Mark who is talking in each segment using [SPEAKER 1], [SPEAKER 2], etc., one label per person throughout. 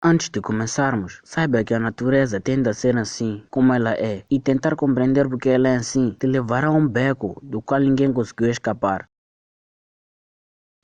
[SPEAKER 1] Antes de começarmos, saiba que a natureza tende a ser assim, como ela é, e tentar compreender porque ela é assim te levará a um beco do qual ninguém conseguiu escapar.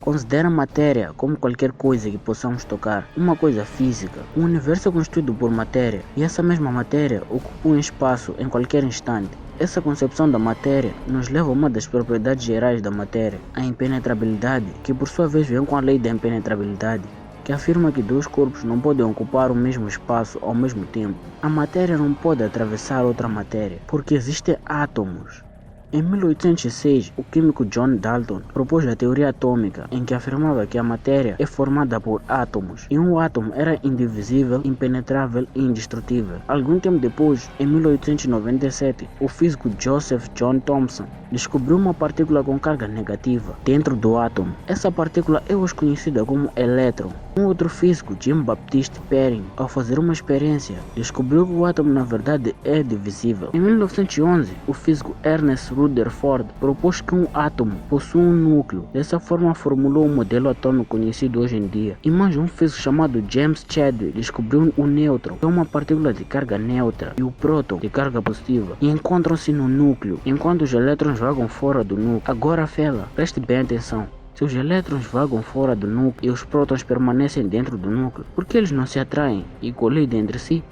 [SPEAKER 1] Considera a matéria como qualquer coisa que possamos tocar, uma coisa física. O universo é constituído por matéria, e essa mesma matéria ocupa um espaço em qualquer instante. Essa concepção da matéria nos leva a uma das propriedades gerais da matéria, a impenetrabilidade, que por sua vez vem com a lei da impenetrabilidade, que afirma que dois corpos não podem ocupar o mesmo espaço ao mesmo tempo. A matéria não pode atravessar outra matéria, porque existem átomos. Em 1806, o químico John Dalton propôs a teoria atômica, em que afirmava que a matéria é formada por átomos, e um átomo era indivisível, impenetrável e indestrutível. Algum tempo depois, em 1897, o físico Joseph John Thomson descobriu uma partícula com carga negativa dentro do átomo. Essa partícula é hoje conhecida como elétron. Um outro físico, Jean Baptiste Perrin, ao fazer uma experiência, descobriu que o átomo na verdade é divisível. Em 1911, o físico Ernest Rutherford propôs que um átomo possui um núcleo. Dessa forma formulou o modelo atômico conhecido hoje em dia. E mais um físico chamado James Chadwick descobriu o nêutron, que é uma partícula de carga neutra, e o próton, de carga positiva, e encontram-se no núcleo, enquanto os elétrons vagam fora do núcleo. Agora, fela, preste bem atenção. Se os elétrons vagam fora do núcleo e os prótons permanecem dentro do núcleo, por que eles não se atraem e colidem entre si?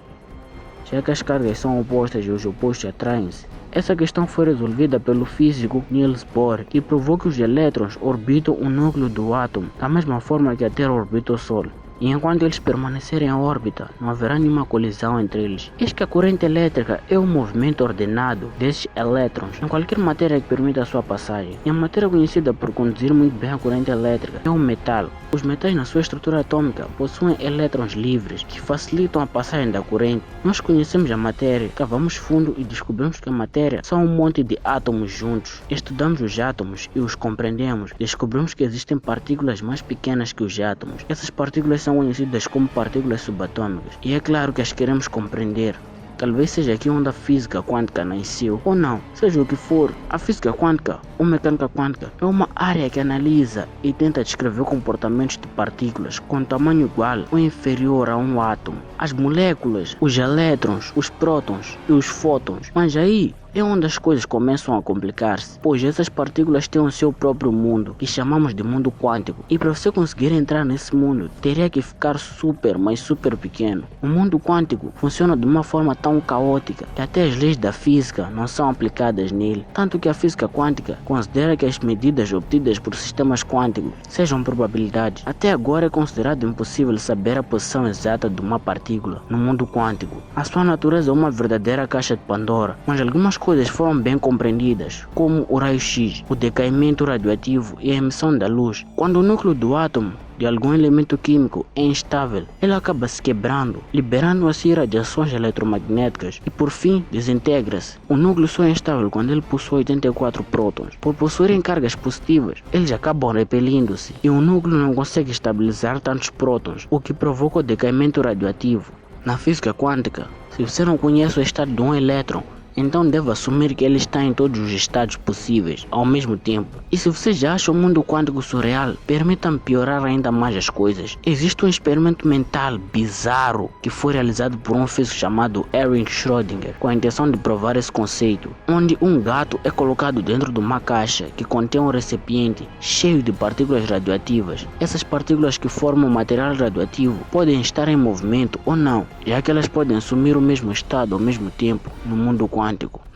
[SPEAKER 1] Já que as cargas são opostas e os opostos atraem-se. Essa questão foi resolvida pelo físico Niels Bohr, que provou que os elétrons orbitam o núcleo do átomo, da mesma forma que a Terra orbita o Sol. E enquanto eles permanecerem em órbita, não haverá nenhuma colisão entre eles. Eis que a corrente elétrica é o movimento ordenado desses elétrons em qualquer matéria que permita a sua passagem. E a matéria conhecida por conduzir muito bem a corrente elétrica é o metal. Os metais na sua estrutura atômica possuem elétrons livres que facilitam a passagem da corrente. Nós conhecemos a matéria, cavamos fundo e descobrimos que a matéria são um monte de átomos juntos. Estudamos os átomos e os compreendemos. Descobrimos que existem partículas mais pequenas que os átomos. Essas partículas são conhecidas como partículas subatômicas, e é claro que as queremos compreender. Talvez seja aqui onde a física quântica nasceu, ou não, seja o que for. A física quântica ou mecânica quântica é uma área que analisa e tenta descrever comportamentos de partículas com tamanho igual ou inferior a um átomo, as moléculas, os elétrons, os prótons e os fótons. Mas aí é onde as coisas começam a complicar-se, pois essas partículas têm o seu próprio mundo, que chamamos de mundo quântico, e para você conseguir entrar nesse mundo, teria que ficar super, mas super pequeno. O mundo quântico funciona de uma forma tão caótica que até as leis da física não são aplicadas nele, tanto que a física quântica considera que as medidas obtidas por sistemas quânticos sejam probabilidades. Até agora é considerado impossível saber a posição exata de uma partícula no mundo quântico. A sua natureza é uma verdadeira caixa de Pandora, mas algumas coisas foram bem compreendidas, como o raio-x, o decaimento radioativo e a emissão da luz. Quando o núcleo do átomo de algum elemento químico é instável, ele acaba se quebrando, liberando assim radiações eletromagnéticas e por fim desintegra-se. O núcleo só é instável quando ele possui 84 prótons. Por possuírem cargas positivas, eles acabam repelindo-se e o núcleo não consegue estabilizar tantos prótons, o que provoca o decaimento radioativo. Na física quântica, se você não conhece o estado de um elétron, então deve assumir que ele está em todos os estados possíveis ao mesmo tempo. E se você já acha o mundo quântico surreal, permita-me piorar ainda mais as coisas. Existe um experimento mental bizarro que foi realizado por um físico chamado Erwin Schrödinger com a intenção de provar esse conceito, onde um gato é colocado dentro de uma caixa que contém um recipiente cheio de partículas radioativas. Essas partículas que formam material radioativo podem estar em movimento ou não, já que elas podem assumir o mesmo estado ao mesmo tempo no mundo quântico.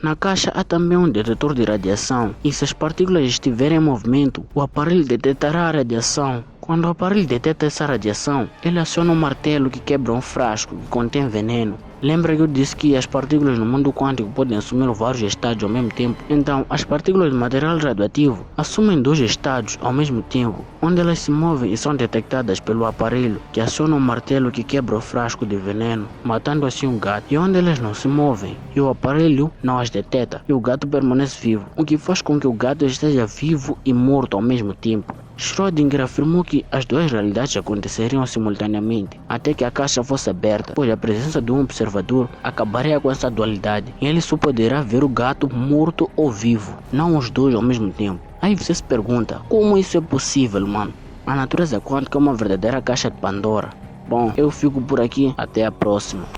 [SPEAKER 1] Na caixa há também um detetor de radiação, e se as partículas estiverem em movimento, o aparelho detectará a radiação. Quando o aparelho detecta essa radiação, ele aciona um martelo que quebra um frasco que contém veneno. Lembra que eu disse que as partículas no mundo quântico podem assumir vários estados ao mesmo tempo? Então, as partículas de material radioativo assumem dois estados ao mesmo tempo, onde elas se movem e são detectadas pelo aparelho que aciona um martelo que quebra o frasco de veneno, matando assim um gato, e onde elas não se movem e o aparelho não as detecta e o gato permanece vivo, o que faz com que o gato esteja vivo e morto ao mesmo tempo. Schrödinger afirmou que as duas realidades aconteceriam simultaneamente, até que a caixa fosse aberta, pois a presença de um observador acabaria com essa dualidade, e ele só poderá ver o gato morto ou vivo, não os dois ao mesmo tempo. Aí você se pergunta, como isso é possível, mano? A natureza quântica é uma verdadeira caixa de Pandora. Bom, eu fico por aqui, até a próxima.